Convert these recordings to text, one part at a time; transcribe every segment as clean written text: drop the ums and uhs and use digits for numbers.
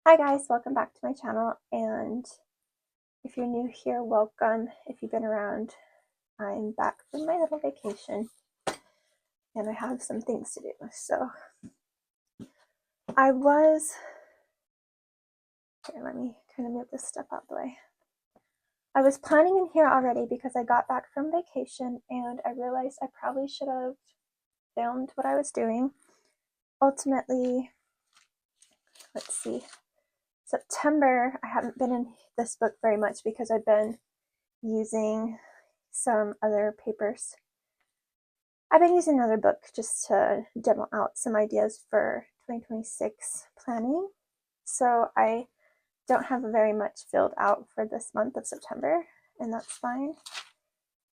Hi guys, welcome back to my channel, and if you're new here, welcome. If you've been around, I'm back from my little vacation and I have some things to do. So let me kind of move this stuff out the way. I was planning in here already because I got back from vacation and I realized I probably should have filmed what I was doing. Ultimately, let's see, September, I haven't been in this book very much because I've been using some other papers. I've been using another book just to demo out some ideas for 2026 planning. So I don't have very much filled out for this month of September, and that's fine.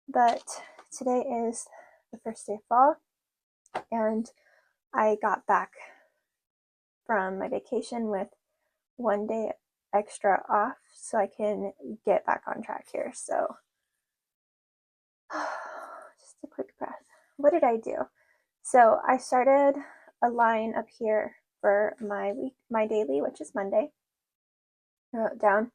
But today is the first day of fall, and I got back from my vacation with 1 day extra off so I can get back on track here. So just a quick breath. What did I do? So I started a line up here for my daily, which is Monday. I wrote down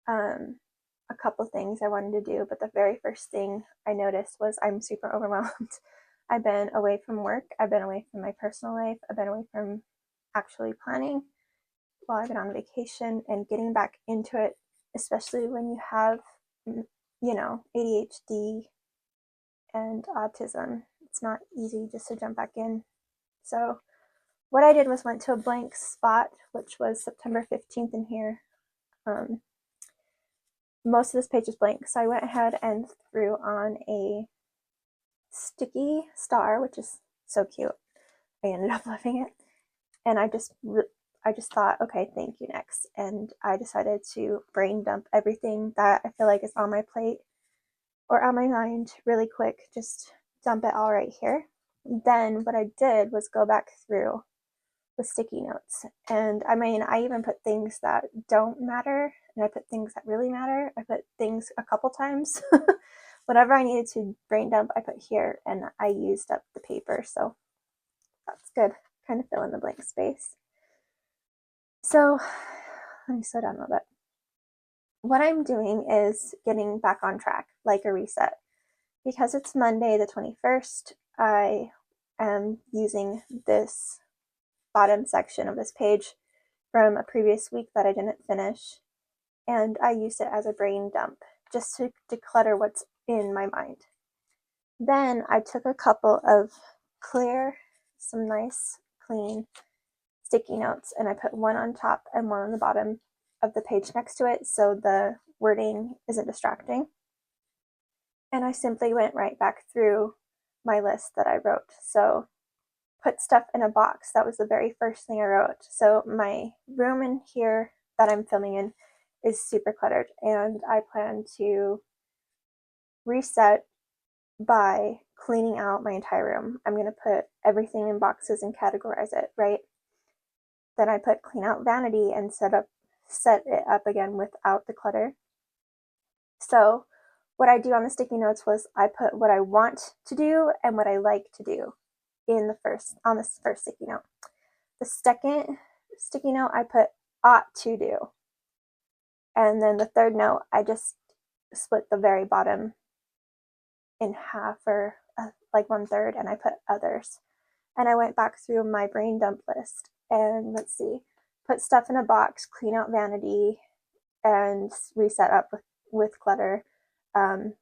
a couple things I wanted to do, but the very first thing I noticed was I'm super overwhelmed. I've been away from work, I've been away from my personal life, I've been away from actually planning while I've been on vacation, and getting back into it, especially when you have, ADHD and autism. It's not easy just to jump back in. So what I did was went to a blank spot, which was September 15th in here. Most of this page is blank, so I went ahead and threw on a sticky star, which is so cute. I ended up loving it, and I just thought, okay, thank you, next. And I decided to brain dump everything that I feel like is on my plate or on my mind really quick, just dump it all right here. Then what I did was go back through with sticky notes. And I mean, I even put things that don't matter, and I put things that really matter. I put things a couple times. Whatever I needed to brain dump, I put here, and I used up the paper. So that's good. Kind of fill in the blank space. So let me slow down a little bit. What I'm doing is getting back on track, like a reset. Because it's Monday the 21st, I am using this bottom section of this page from a previous week that I didn't finish, and I used it as a brain dump just to declutter what's in my mind. Then I took a couple of some nice clean sticky notes, and I put one on top and one on the bottom of the page next to it so the wording isn't distracting. And I simply went right back through my list that I wrote. So put stuff in a box. That was the very first thing I wrote. So my room in here that I'm filming in is super cluttered, and I plan to reset by cleaning out my entire room. I'm going to put everything in boxes and categorize it, right? Then I put clean out vanity and set it up again without the clutter. So what I do on the sticky notes was I put what I want to do and what I like to do on this first sticky note. The second sticky note I put ought to do. And then the third note, I just split the very bottom in half, or like 1/3, and I put others. And I went back through my brain dump list and let's see, put stuff in a box, clean out vanity, and reset up with clutter,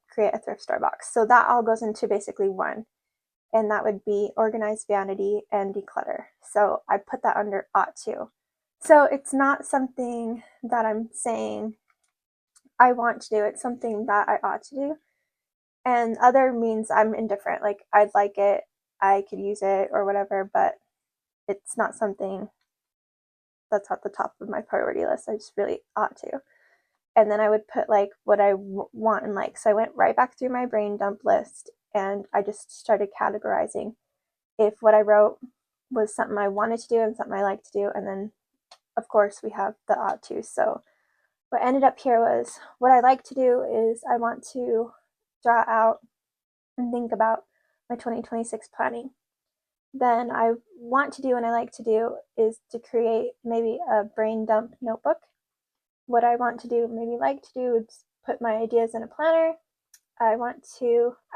create a thrift store box. So that all goes into basically one, and that would be organize vanity and declutter. So I put that under ought to. So it's not something that I'm saying I want to do, it's something that I ought to do. And other means I'm indifferent, like I'd like it, I could use it or whatever, but it's not something that's at the top of my priority list. I just really ought to. And then I would put like what I want and like. So I went right back through my brain dump list and I just started categorizing if what I wrote was something I wanted to do and something I like to do. And then of course we have the ought to. So what ended up here was what I like to do is I want to draw out and think about my 2026 planning. then I want to do and I like to do is to create maybe a brain dump notebook. What I want to do, maybe like to do, is put my ideas in a planner. I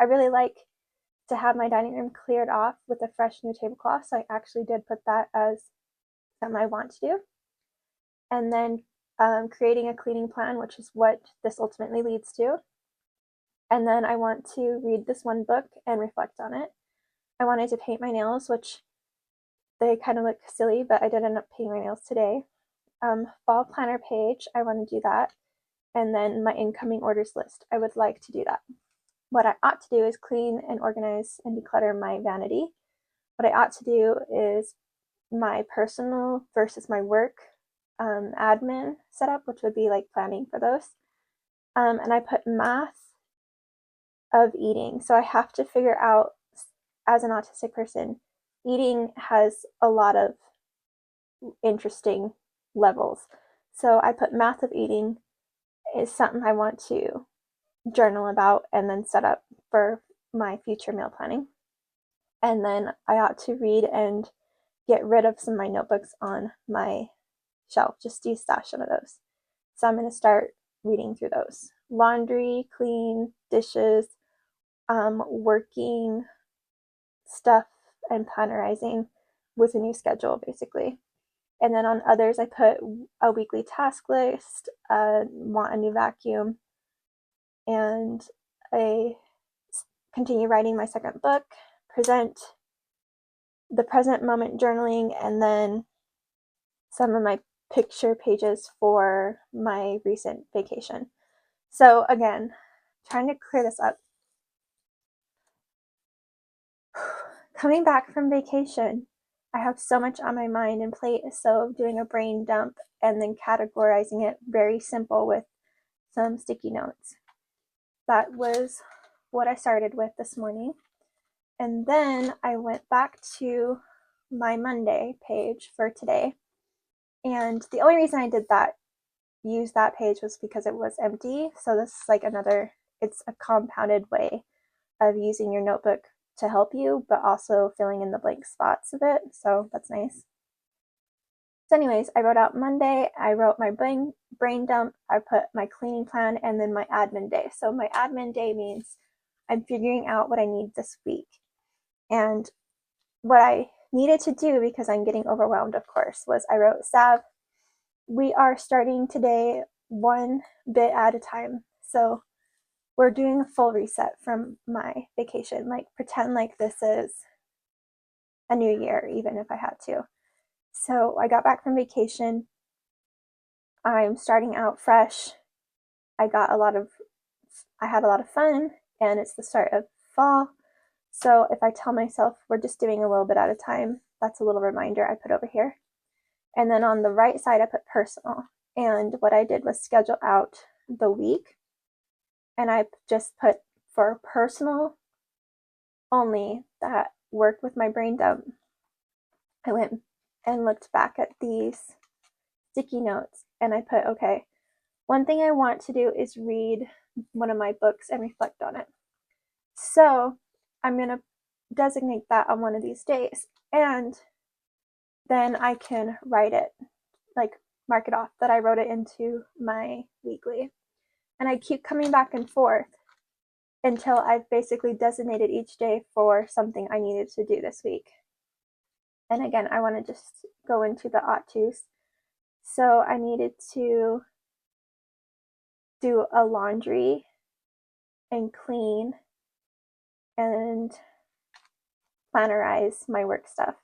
really like to have my dining room cleared off with a fresh new tablecloth. So I actually did put that as something I want to do. And then creating a cleaning plan, which is what this ultimately leads to. And then I want to read this one book and reflect on it. I wanted to paint my nails, which they kind of look silly, but I did end up painting my nails today. Fall planner page, I want to do that. And then my incoming orders list, I would like to do that. What I ought to do is clean and organize and declutter my vanity. What I ought to do is my personal versus my work admin setup, which would be like planning for those. And I put math of eating. So I have to figure out, as an autistic person, eating has a lot of interesting levels. So I put math of eating is something I want to journal about and then set up for my future meal planning. And then I ought to read and get rid of some of my notebooks on my shelf, just destash some of those. So I'm going to start reading through those. Laundry, clean, dishes, working stuff, and plannerizing with a new schedule, basically. And then on others, I put a weekly task list, want a new vacuum, and I continue writing my second book, the present moment journaling, and then some of my picture pages for my recent vacation. So again, trying to clear this up. Coming back from vacation, I have so much on my mind and plate, so doing a brain dump and then categorizing it, very simple with some sticky notes. That was what I started with this morning. And then I went back to my Monday page for today. And the only reason I did that, use that page, was because it was empty. So this is like it's a compounded way of using your notebook to help you, but also filling in the blank spots of it. So that's nice. So anyways, I wrote out Monday, I wrote my brain dump, I put my cleaning plan, and then my admin day. So my admin day means I'm figuring out what I need this week. And what I needed to do, because I'm getting overwhelmed, of course, was I wrote, Sav, we are starting today one bit at a time. So we're doing a full reset from my vacation. Like, pretend like this is a new year, even if I had to. So I got back from vacation. I'm starting out fresh. I had a lot of fun, and it's the start of fall. So if I tell myself we're just doing a little bit at a time, that's a little reminder I put over here. And then on the right side, I put personal. And what I did was schedule out the week. And I just put for personal only that worked with my brain dump. I went and looked back at these sticky notes and I put, okay, one thing I want to do is read one of my books and reflect on it. So I'm going to designate that on one of these days. And then I can write it, like mark it off that I wrote it into my weekly. And I keep coming back and forth until I've basically designated each day for something I needed to do this week. And again, I want to just go into the ought tos. So I needed to do a laundry and clean and plannerize my work stuff.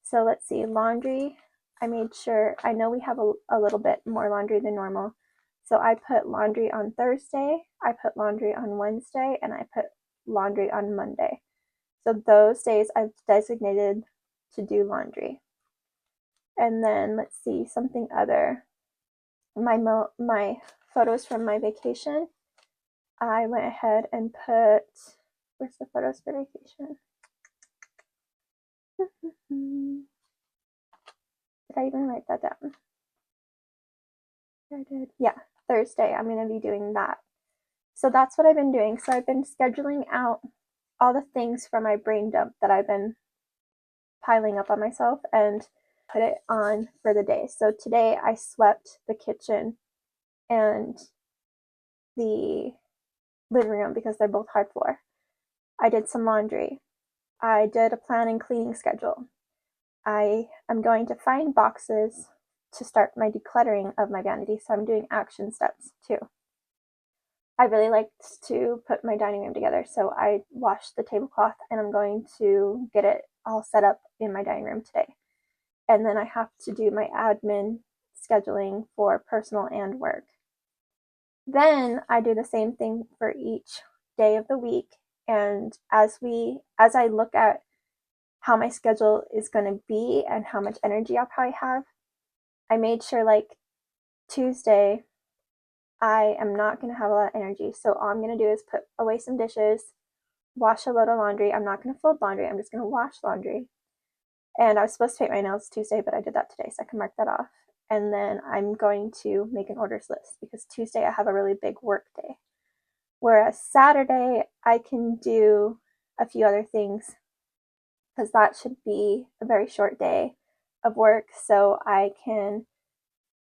So let's see, laundry, I made sure, I know we have a little bit more laundry than normal. So I put laundry on Thursday, I put laundry on Wednesday, and I put laundry on Monday. So those days I've designated to do laundry. And then let's see, something other. My photos from my vacation, I went ahead and put, where's the photos for vacation? Did I even write that down? I did. Yeah, Thursday. I'm going to be doing that. So that's what I've been doing. So I've been scheduling out all the things for my brain dump that I've been piling up on myself and put it on for the day. So today I swept the kitchen and the living room because they're both hard floor. I did some laundry. I did a plan and cleaning schedule. I am going to find boxes to start my decluttering of my vanity, so I'm doing action steps too. I really liked to put my dining room together, so I washed the tablecloth and I'm going to get it all set up in my dining room today. And then I have to do my admin scheduling for personal and work. Then I do the same thing for each day of the week. And as I look at how my schedule is going to be and how much energy I'll probably have, I made sure like Tuesday, I am not going to have a lot of energy. So all I'm going to do is put away some dishes, wash a load of laundry. I'm not going to fold laundry. I'm just going to wash laundry. And I was supposed to paint my nails Tuesday, but I did that today, so I can mark that off. And then I'm going to make an orders list because Tuesday I have a really big work day. Whereas Saturday, I can do a few other things because that should be a very short day of work. So I can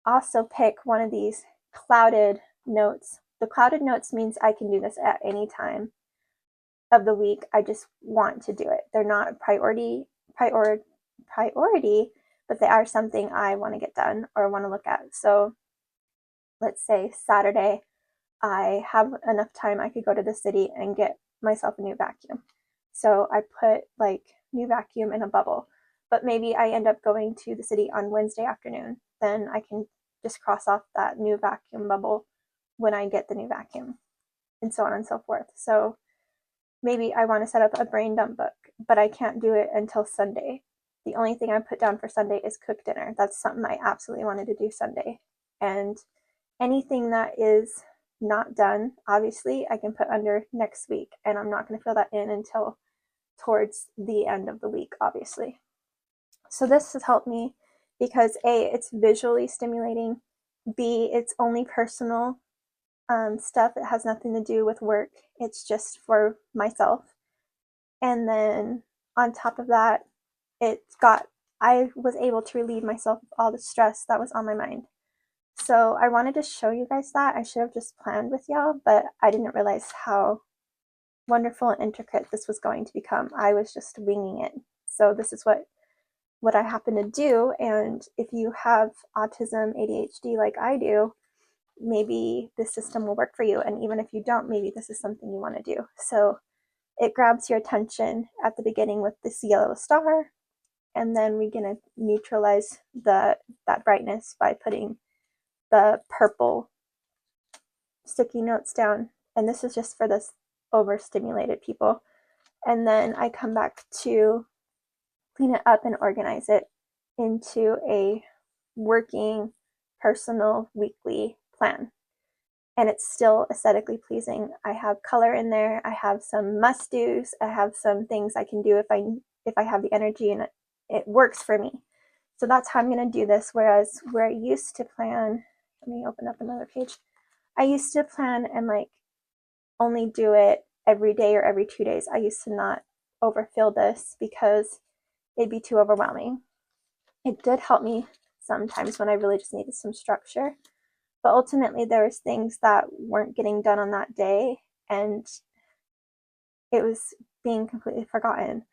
also pick one of these clouded notes. The clouded notes means I can do this at any time of the week. I just want to do it. They're not a priority, but they are something I want to get done or want to look at. So let's say Saturday, I have enough time I could go to the city and get myself a new vacuum. So I put like new vacuum in a bubble, but maybe I end up going to the city on Wednesday afternoon. Then I can just cross off that new vacuum bubble when I get the new vacuum, and so on and so forth. So maybe I want to set up a brain dump book, but I can't do it until Sunday. The only thing I put down for Sunday is cook dinner. That's something I absolutely wanted to do Sunday. And anything that is not done, obviously, I can put under next week, and I'm not going to fill that in until towards the end of the week, obviously. So this has helped me because A, it's visually stimulating, B, it's only personal stuff. It has nothing to do with work. It's just for myself. And then on top of that, I was able to relieve myself of all the stress that was on my mind. So I wanted to show you guys that. I should have just planned with y'all, but I didn't realize how wonderful and intricate this was going to become. I was just winging it. So this is what I happen to do. And if you have autism, ADHD like I do, maybe this system will work for you. And even if you don't, maybe this is something you want to do. So it grabs your attention at the beginning with this yellow star, and then we're going to neutralize that brightness by putting the purple sticky notes down. And this is just for this overstimulated people. And then I come back to clean it up and organize it into a working personal weekly plan. And it's still aesthetically pleasing. I have color in there. I have some must-dos. I have some things I can do if I have the energy and it works for me. So that's how I'm going to do this. Whereas where I used to plan, let me open up another page. I used to plan and like only do it every day or every 2 days. I used to not overfill this because it'd be too overwhelming. It did help me sometimes when I really just needed some structure. But ultimately, there was things that weren't getting done on that day, and it was being completely forgotten.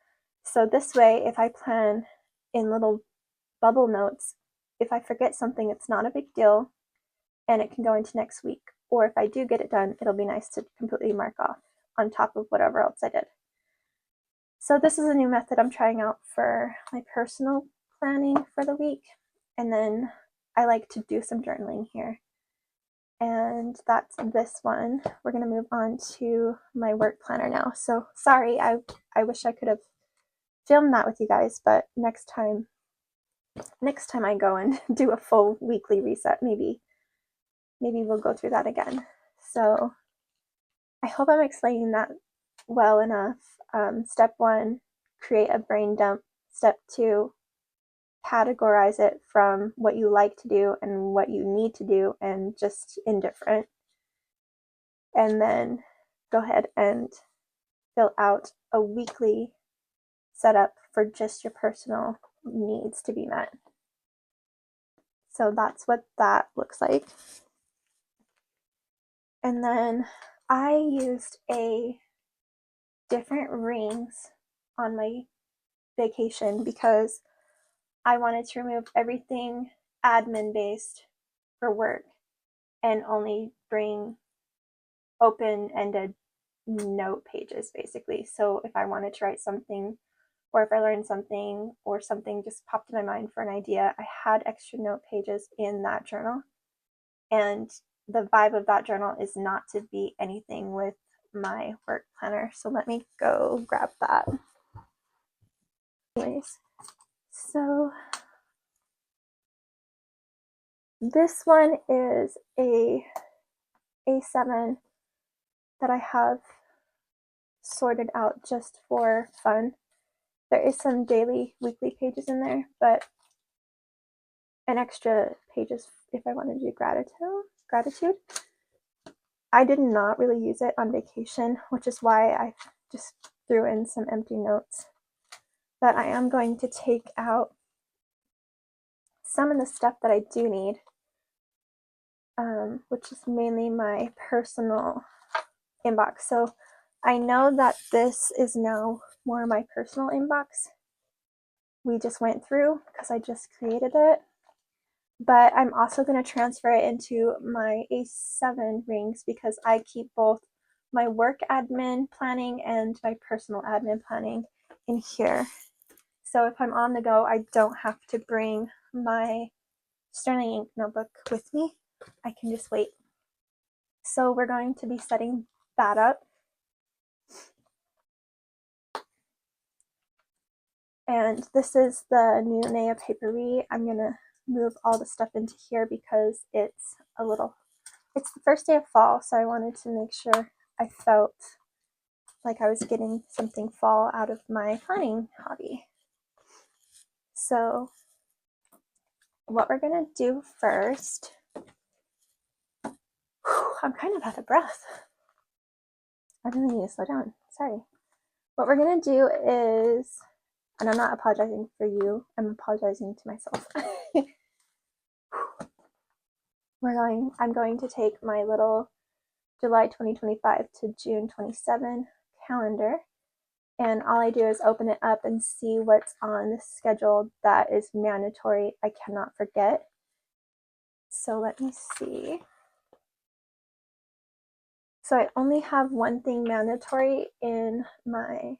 So this way, if I plan in little bubble notes, if I forget something, it's not a big deal, and it can go into next week. Or if I do get it done, it'll be nice to completely mark off on top of whatever else I did. So this is a new method I'm trying out for my personal planning for the week. And then I like to do some journaling here. And that's this one. We're going to move on to my work planner now. So sorry, I wish I could have filmed that with you guys, but next time I go and do a full weekly reset, maybe we'll go through that again. So I hope I'm explaining that well enough. Step 1, create a brain dump. Step 2, categorize it from what you like to do and what you need to do and just indifferent. And then go ahead and fill out a weekly setup for just your personal needs to be met. So that's what that looks like. And then I used a different rings on my vacation because I wanted to remove everything admin based for work and only bring open-ended note pages basically. So if I wanted to write something, or if I learned something, or something just popped in my mind for an idea, I had extra note pages in that journal. And the vibe of that journal is not to be anything with my work planner. So let me go grab that. Anyways, so this one is a A7 that I have sorted out just for fun. There is some daily, weekly pages in there, but an extra pages if I want to do gratitude. I did not really use it on vacation, which is why I just threw in some empty notes. But I am going to take out some of the stuff that I do need, which is mainly my personal inbox. So I know that this is now more my personal inbox. We just went through because I just created it. But I'm also going to transfer it into my A7 rings because I keep both my work admin planning and my personal admin planning in here. So if I'm on the go, I don't have to bring my Sterling ink notebook with me. I can just wait. So we're going to be setting that up. And this is the new Naya Paperie. I'm going to move all the stuff into here because it's the first day of fall, so I wanted to make sure I felt like I was getting something fall out of my planning hobby. So what we're going to do first, I'm kind of out of breath. I really need to slow down. Sorry. What we're going to do is, and I'm not apologizing for you, I'm apologizing to myself. I'm going to take my little July 2025 to June 27 calendar, and all I do is open it up and see what's on the schedule that is mandatory, I cannot forget. So let me see. So I only have one thing mandatory in my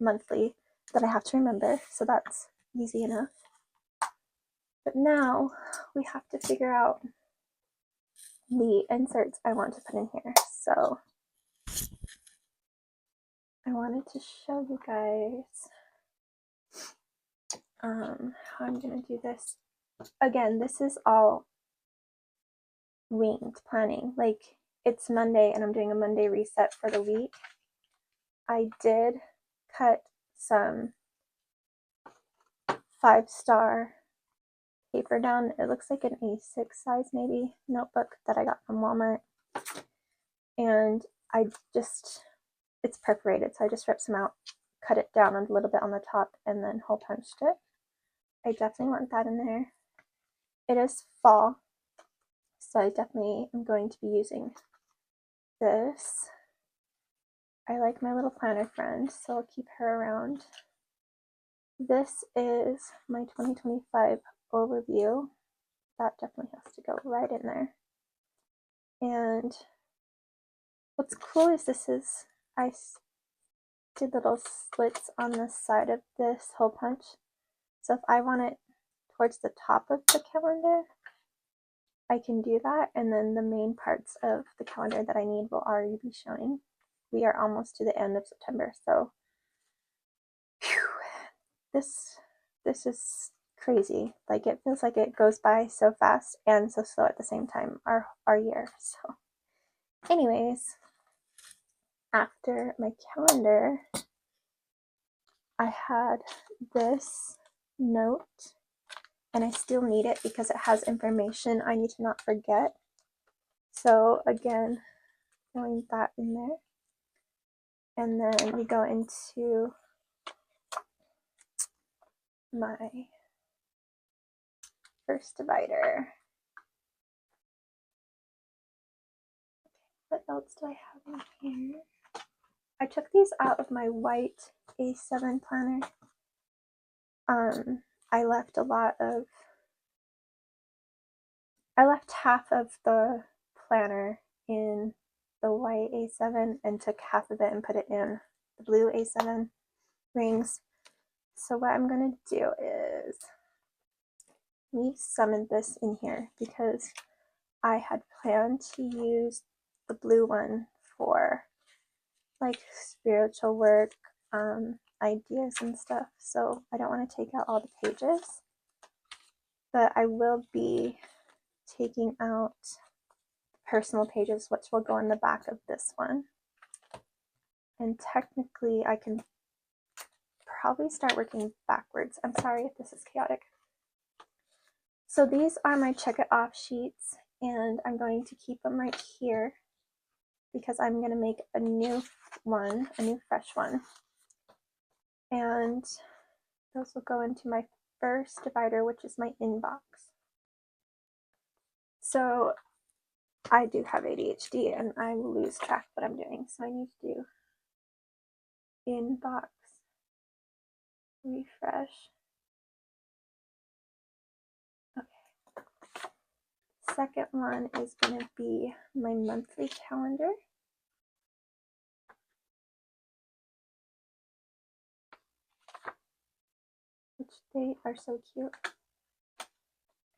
monthly that I have to remember, so that's easy enough. But now we have to figure out the inserts I want to put in here. So I wanted to show you guys how I'm going to do this. Again, this is all winged planning. Like, it's Monday and I'm doing a Monday reset for the week. I did cut some 5-star paper down. It looks like an A6 size maybe notebook that I got from Walmart. And it's perforated, so I just ripped some out, cut it down a little bit on the top, and then hole punched it. I definitely want that in there. It is fall, so I definitely am going to be using this. I like my little planner friend, so I'll keep her around. This is my 2025 overview. That definitely has to go right in there. And what's cool is I did little slits on the side of this hole punch. So if I want it towards the top of the calendar, I can do that, and then the main parts of the calendar that I need will already be showing. We are almost to the end of September, so this is crazy. Like, it feels like it goes by so fast and so slow at the same time, our year. So anyways, after my calendar, I had this note, and I still need it because it has information I need to not forget. So again, throwing that in there. And then we go into my first divider. What else do I have in here? I took these out of my white A7 planner. I left half of the planner in the white A7 and took half of it and put it in the blue A7 rings. So what I'm going to do is summon this in here because I had planned to use the blue one for like spiritual work, ideas and stuff. So I don't want to take out all the pages, but I will be taking out personal pages, which will go in the back of this one. And technically I can probably start working backwards. I'm sorry if this is chaotic. So these are my check it off sheets, and I'm going to keep them right here because I'm going to make a new one, a new fresh one. And those will go into my first divider, which is my inbox. So I do have ADHD and I lose track of what I'm doing. So I need to do inbox, refresh. Okay. Second one is going to be my monthly calendar. Which they are so cute.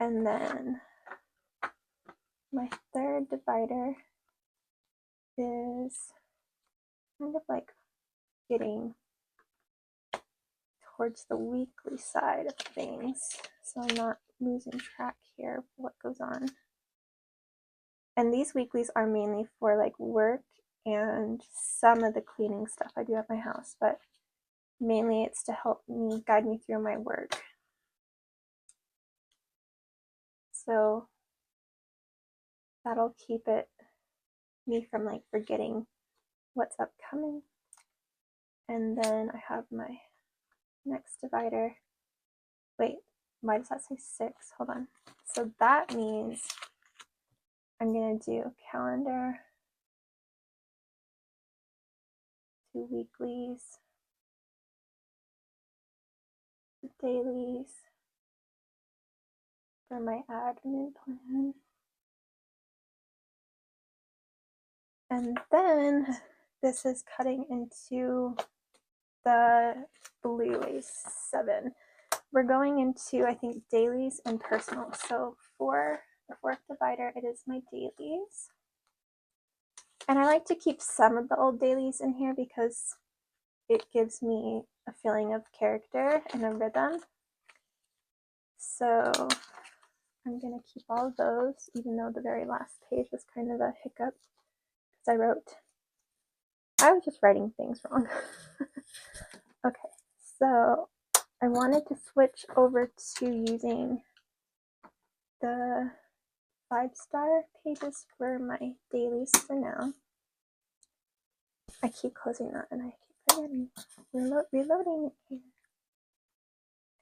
And then my third divider is kind of like getting towards the weekly side of things, so I'm not losing track here of what goes on. And these weeklies are mainly for like work and some of the cleaning stuff I do at my house, but mainly it's to help me guide me through my work. So that'll keep me from like forgetting what's upcoming. And then I have my next divider. Wait, why does that say 6? Hold on. So that means I'm going to do calendar, 2 weeklies, dailies for my admin plan. And then this is cutting into the blue A7. We're going into, I think, dailies and personal. So for the fourth divider, it is my dailies. And I like to keep some of the old dailies in here because it gives me a feeling of character and a rhythm. So I'm going to keep all of those, even though the very last page was kind of a hiccup because I was just writing things wrong. Okay, so I wanted to switch over to using the 5-star pages for my dailies for now. I keep closing that and I keep forgetting. Reloading it here.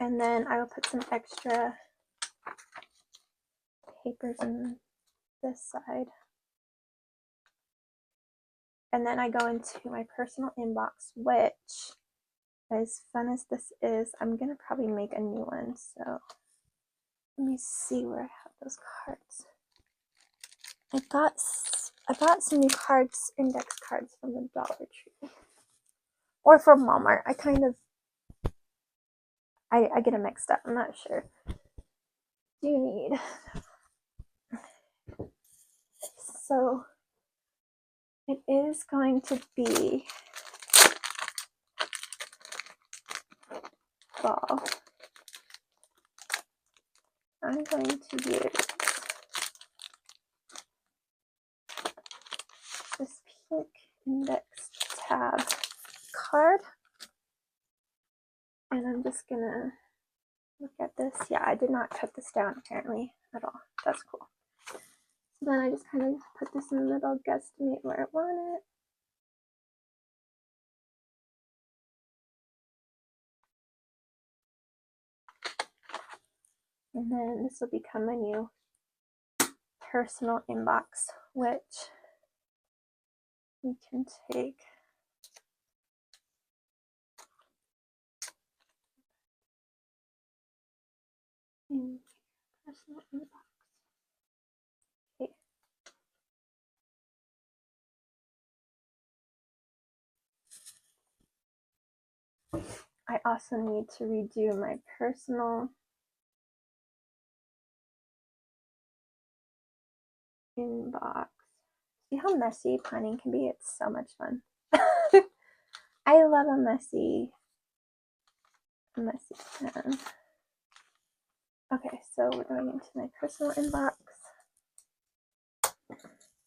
And then I will put some extra papers on this side. And then I go into my personal inbox, which, as fun as this is, I'm going to probably make a new one. So let me see where I have those cards. I got some new cards, index cards from the Dollar Tree. Or from Walmart. I get them mixed up. I'm not sure. Do you need? So it is going to be fall. I'm going to use this pink index tab card. And I'm just gonna look at this. Yeah, I did not cut this down apparently at all. That's cool. So then I just kind of put this in the middle, guesstimate where I want it. And then this will become my new personal inbox, which we can take in personal inbox. Okay. I also need to redo my personal inbox. See how messy planning can be? It's so much fun. I love a messy plan. Okay, so we're going into my personal inbox.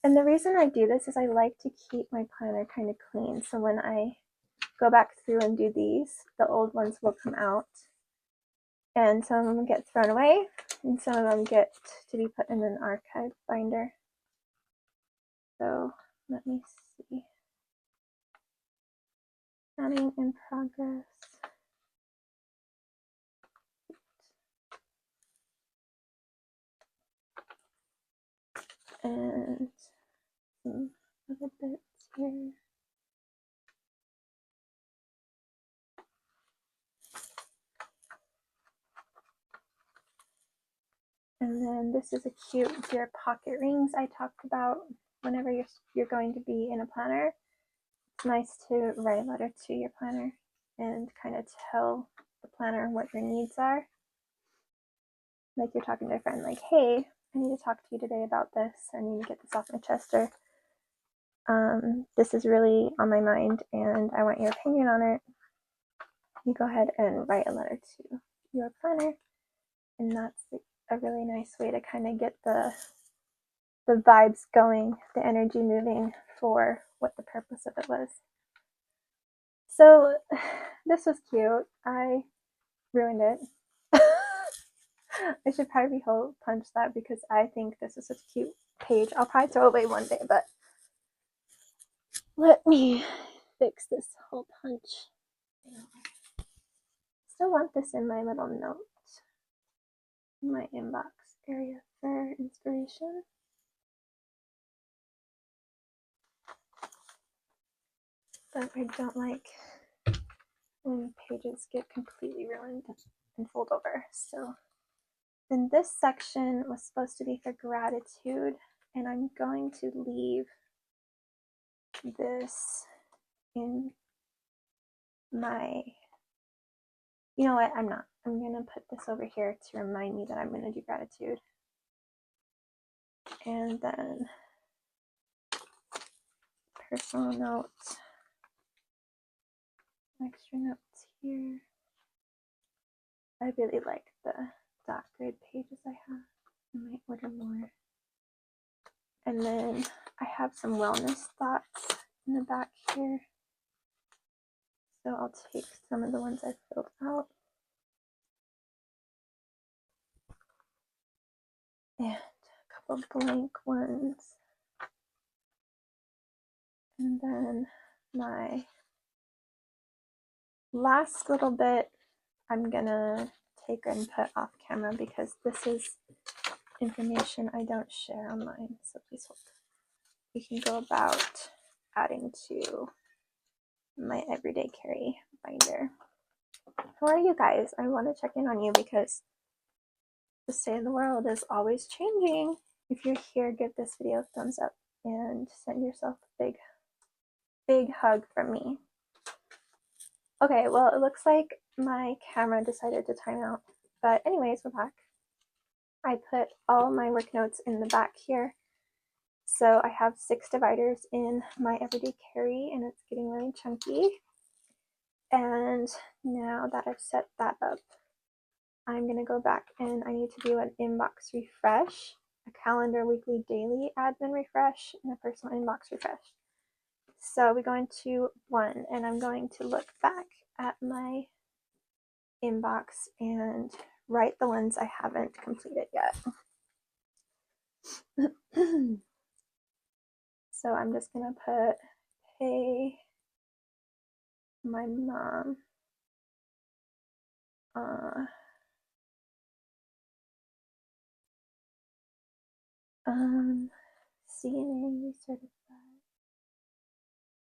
And the reason I do this is I like to keep my planner kind of clean. So when I go back through and do these, the old ones will come out. And some of them get thrown away, and some of them get to be put in an archive binder. So let me see. Planning in progress. And some other bits here. And then this is a cute deer pocket rings I talked about. Whenever you're going to be in a planner, it's nice to write a letter to your planner and kind of tell the planner what your needs are. Like you're talking to a friend, like, hey, I need to talk to you today about this. I need to get this off my chest, or this is really on my mind and I want your opinion on it. You go ahead and write a letter to your planner, and that's a really nice way to kind of get the vibes going, the energy moving for what the purpose of it was. So this was cute. I ruined it. I should probably hole punch that because I think this is such a cute page. I'll probably throw it away one day, but let me fix this hole punch. Still want this in my little notes, in my inbox area for inspiration. But I don't like when pages get completely ruined and fold over. So then this section was supposed to be for gratitude, and I'm going to leave this in my, you know what, I'm not. I'm going to put this over here to remind me that I'm going to do gratitude. And then personal notes, extra notes here. I really like the dot grid pages I have. I might order more. And then I have some wellness thoughts in the back here. So I'll take some of the ones I filled out. And a couple blank ones. And then my last little bit I'm gonna take and put off camera because this is information I don't share online. So please hold. We can go about adding to my everyday carry binder. How are you guys? I want to check in on you because the state of the world is always changing. If you're here, give this video a thumbs up and send yourself a big hug from me. Okay, well, it looks like my camera decided to time out. But anyways, we're back. I put all my work notes in the back here. So I have 6 dividers in my everyday carry, and it's getting really chunky. And now that I've set that up, I'm going to go back and I need to do an inbox refresh, a calendar weekly daily admin refresh, and a personal inbox refresh. So we go into 1, and I'm going to look back at my inbox and write the ones I haven't completed yet. So I'm just going to put pay my mom CNA certified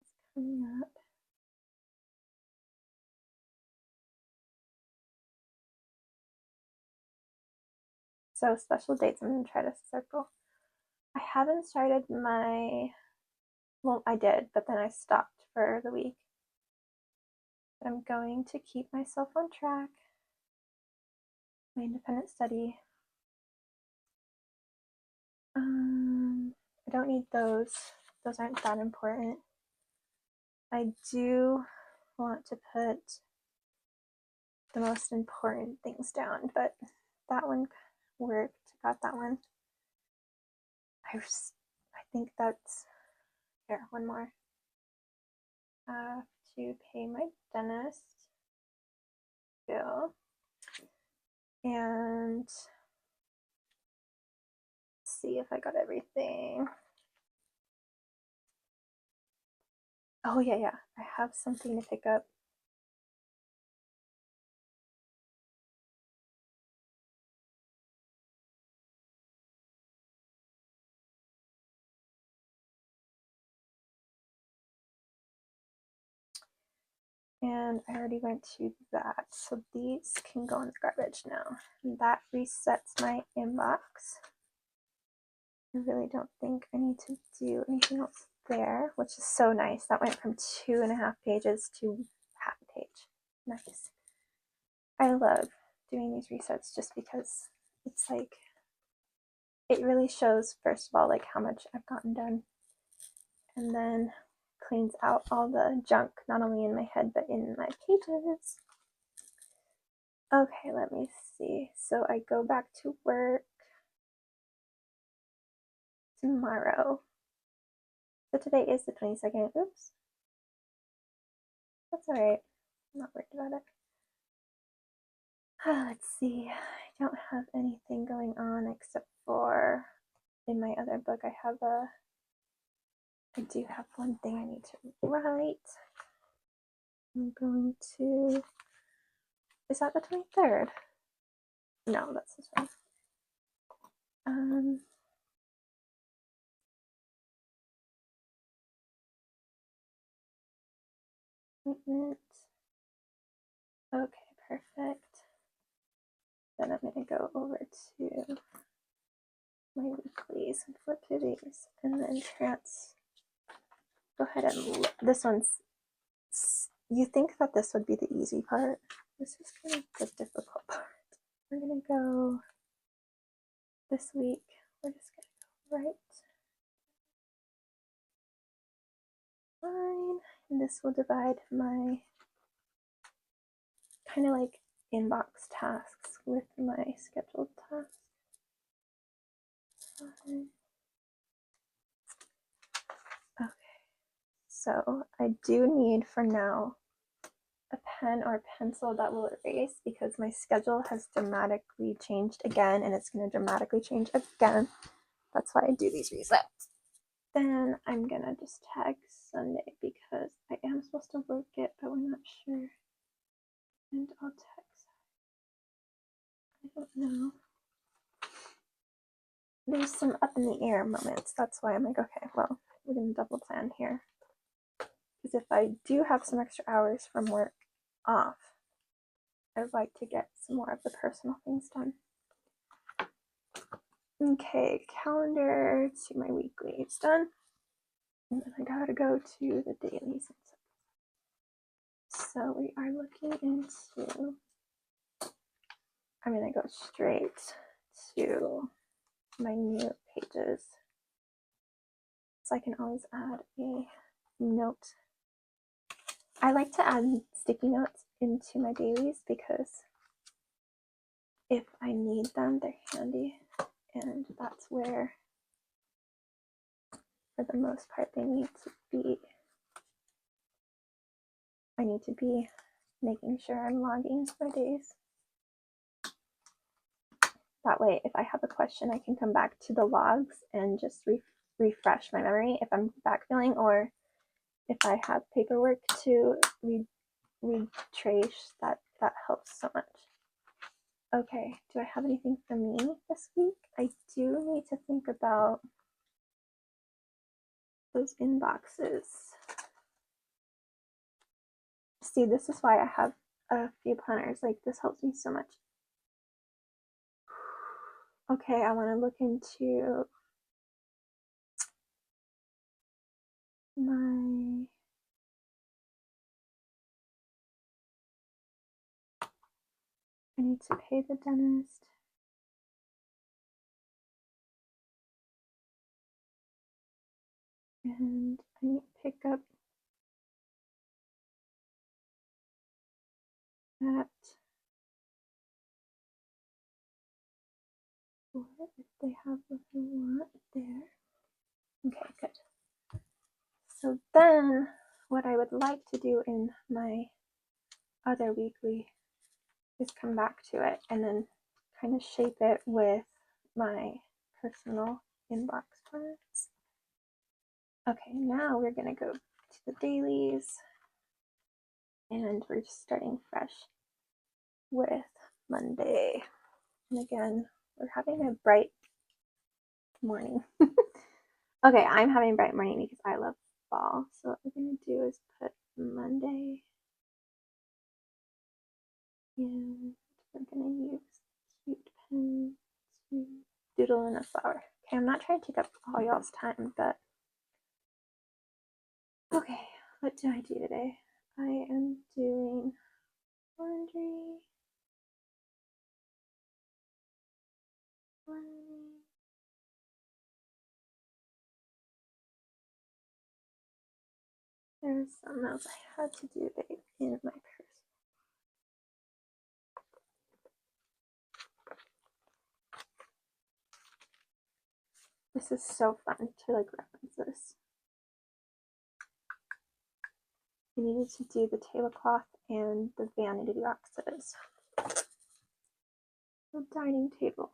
is coming up. So special dates, I'm going to try to circle. I haven't started my, well, I did, but then I stopped for the week. But I'm going to keep myself on track. My independent study. I don't need those. Those aren't that important. I do want to put the most important things down, but that one worked. Got that one. I think that's, here, one more. I have to pay my dentist bill and see if I got everything. Oh yeah, I have something to pick up. And I already went to that, so these can go in the garbage now. That resets my inbox. I really don't think I need to do anything else there, which is so nice. That went from 2.5 pages to half a page. Nice. I love doing these resets just because it's like, it really shows, first of all, like how much I've gotten done, and then cleans out all the junk, not only in my head, but in my pages. Okay, let me see. So I go back to work tomorrow. So today is the 22nd. Oops. That's all right. I'm not worried about it. Let's see. I don't have anything going on except for in my other book I do have one thing I need to write. I'm going to, is that the 23rd? No, that's this one. Appointment. Okay, perfect. Then I'm going to go over to my weeklies and flip through these, and then go ahead and look. This one's, you think that this would be the easy part. This is kind of the difficult part. We're going to go this week. We're just going to go right line, and this will divide my kind of like inbox tasks with my scheduled tasks. Okay, so I do need for now a pen or pencil that will erase, because my schedule has dramatically changed again, and it's going to dramatically change again. That's why I do these resets. Then I'm going to just tag Sunday because I am supposed to work it, but we're not sure. And I'll tag, I don't know. There's some up in the air moments. That's why I'm like, okay, well, we're going to double plan here. Because if I do have some extra hours from work off, I'd like to get some more of the personal things done. Okay, calendar to my weekly. It's done. And then I gotta go to the dailies. So we are looking into, I'm gonna go straight to my new pages. So I can always add a note. I like to add sticky notes into my dailies because if I need them, they're handy. And that's where, for the most part, they need to be. I need to be making sure I'm logging my days. That way, if I have a question, I can come back to the logs and just refresh my memory if I'm backfilling, or if I have paperwork to retrace, that helps so much. Okay, do I have anything for me this week? I do need to think about those inboxes. See, this is why I have a few planners. Like, this helps me so much. Okay, I want to look into my I need to pay the dentist. And I need to pick up that if they have what I want there. Okay, good. So then what I would like to do in my other weekly is come back to it and then kind of shape it with my personal inbox plans. Okay, now we're gonna go to the dailies and we're just starting fresh with Monday. And again, we're having a bright morning. Okay, I'm having a bright morning because I love fall. So what we're gonna do is put Monday and we're gonna use cute pen to doodle in a flower. Okay, I'm not trying to take up all y'all's time, but okay, what do I do today? I am doing laundry. There's something else I had to do in my purse. This is so fun to like reference this. I needed to do the tablecloth and the vanity boxes. The dining table.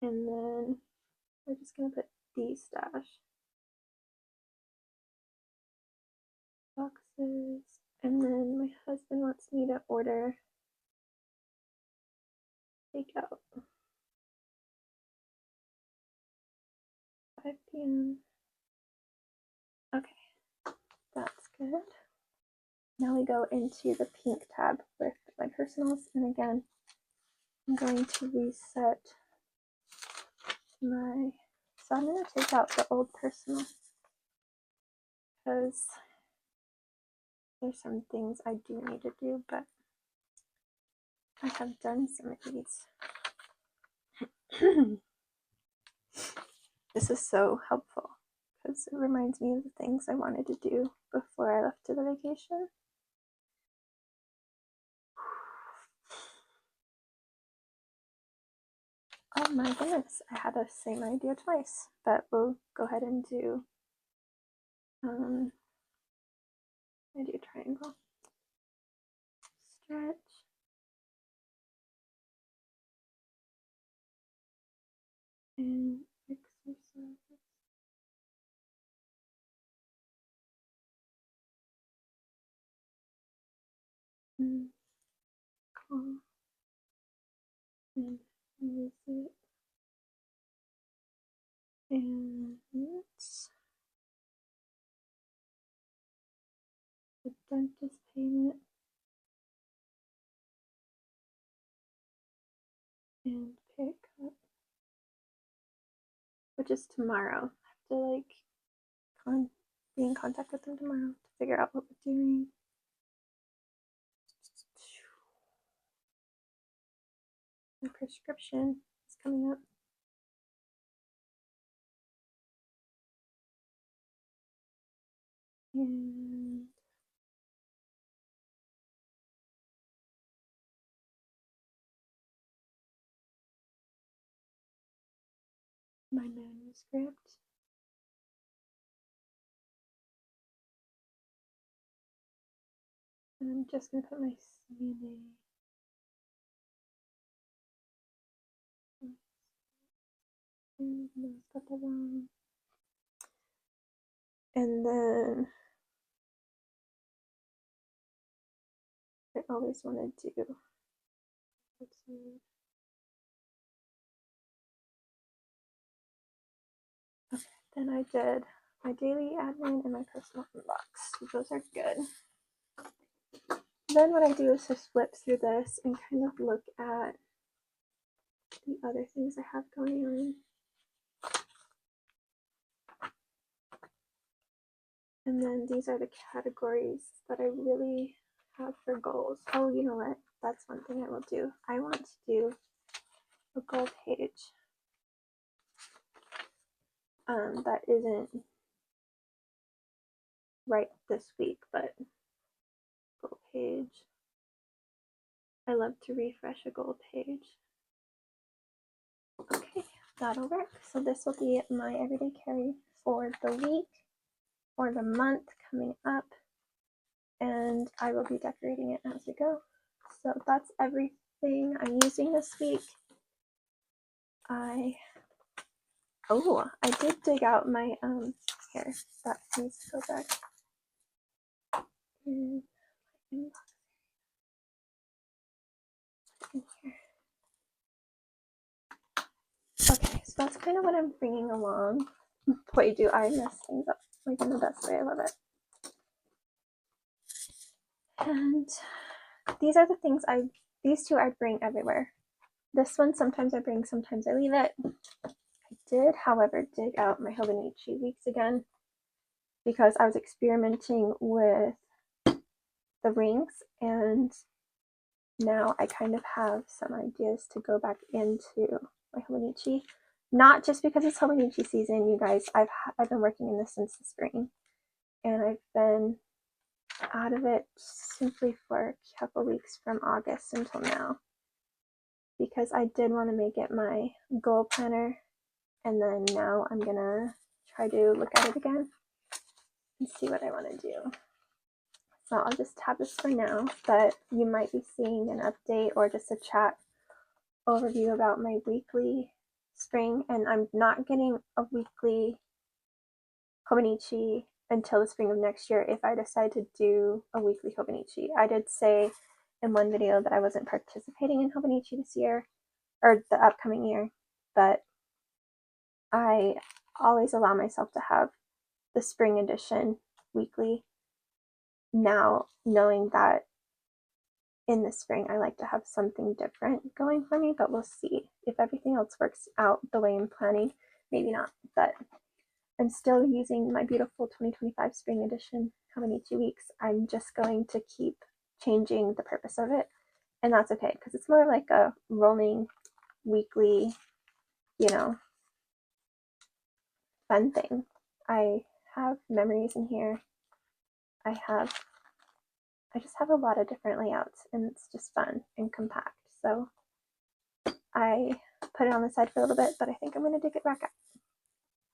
And then we're just gonna put these stash boxes. And then my husband wants me to order takeout. 5 p.m. Okay, that's good. Now we go into the pink tab with my personals. And again, I'm going to reset my, so I'm going to take out the old personal because there's some things I do need to do, but I have done some of these. This is so helpful because it reminds me of the things I wanted to do before I left to the vacation. Oh my goodness, I had the same idea twice, but we'll go ahead and do I do triangle, stretch, and exercise. And call and visit and the dentist payment and pick up, which is tomorrow. I have to like be in contact with them tomorrow to figure out what we're doing. My prescription is coming up. And my manuscript. And I'm just going to put my CNA. And then I always wanted to. Okay, then I did my daily admin and my personal inbox. Those are good. Then what I do is just flip through this and kind of look at the other things I have going on. And then these are the categories that I really have for goals. Oh, you know what? That's one thing I will do. I want to do a goal page that isn't right this week, but goal page. I love to refresh a goal page. Okay, that'll work. So this will be my everyday carry for the week or the month coming up, and I will be decorating it as we go. So that's everything I'm using this week. I did dig out my here, that needs to go back in here. Okay, so that's kind of what I'm bringing along. Boy, do I mess things up, like in the best way. I love it. And these are the things these two I bring everywhere. This one sometimes I bring, sometimes I leave it. I did, however, dig out my Hobonichi weeks again because I was experimenting with the rings, and now I kind of have some ideas to go back into my Hobonichi. Not just because it's Hobonichi season, you guys. I've been working in this since the spring, and I've been out of it simply for a couple weeks from August until now, because I did want to make it my goal planner, and then now I'm gonna try to look at it again and see what I want to do. So I'll just have this for now, but you might be seeing an update or just a chat overview about my weekly spring, and I'm not getting a weekly Hobonichi until the spring of next year if I decide to do a weekly Hobonichi. I did say in one video that I wasn't participating in Hobonichi this year, or the upcoming year, but I always allow myself to have the spring edition weekly now, knowing that in the spring I like to have something different going for me, but we'll see. If everything else works out the way I'm planning, maybe not, but I'm still using my beautiful 2025 spring edition Hobonichi weeks. I'm just going to keep changing the purpose of it, and that's okay because it's more like a rolling weekly, fun thing. I have memories in here. I just have a lot of different layouts, and it's just fun and compact. So I put it on the side for a little bit, but I think I'm going to dig it back up.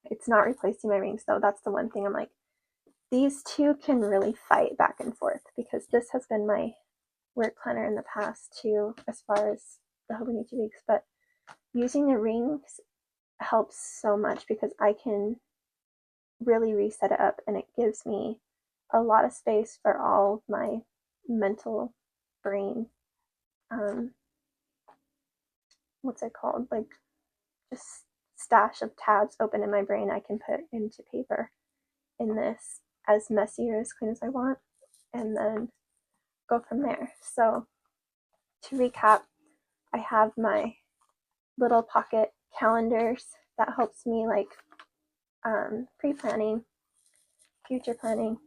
It's not replacing my rings though. That's the one thing I'm like, these two can really fight back and forth, because this has been my work planner in the past too, as far as the Hobonichi weeks, but using the rings helps so much because I can really reset it up, and it gives me a lot of space for all my mental brain, what's it called, like just stash of tabs open in my brain I can put into paper in this, as messy or as clean as I want, and then go from there. So to recap, I have my little pocket calendars that helps me like pre-planning, future planning.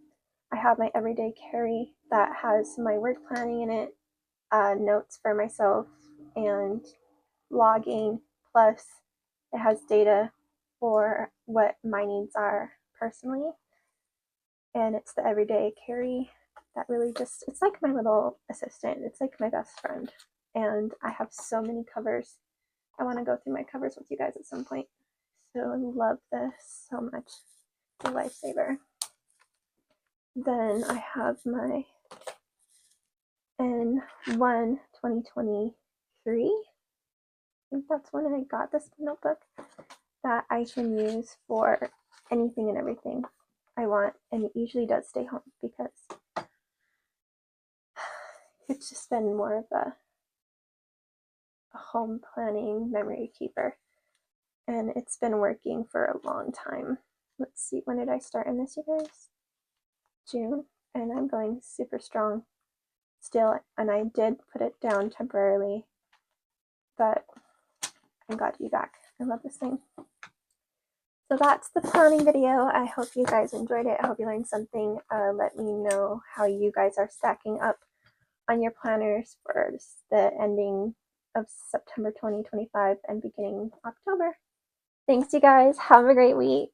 I have my everyday carry that has my work planning in it, notes for myself, and logging, plus it has data for what my needs are personally. And it's the everyday carry that really just, it's like my little assistant. It's like my best friend. And I have so many covers. I want to go through my covers with you guys at some point. So I love this so much. It's a lifesaver. Then I have my N1 2023. I think that's when I got this notebook that I can use for anything and everything I want, and it usually does stay home because it's just been more of a home planning memory keeper, and it's been working for a long time. Let's see, when did I start in this, you guys? June, and I'm going super strong still, and I did put it down temporarily, but I'm glad to be back. I love this thing. So that's the planning video. I hope you guys enjoyed it. I hope you learned something. Let me know how you guys are stacking up on your planners for the ending of September 2025 and beginning October. Thanks, you guys. Have a great week.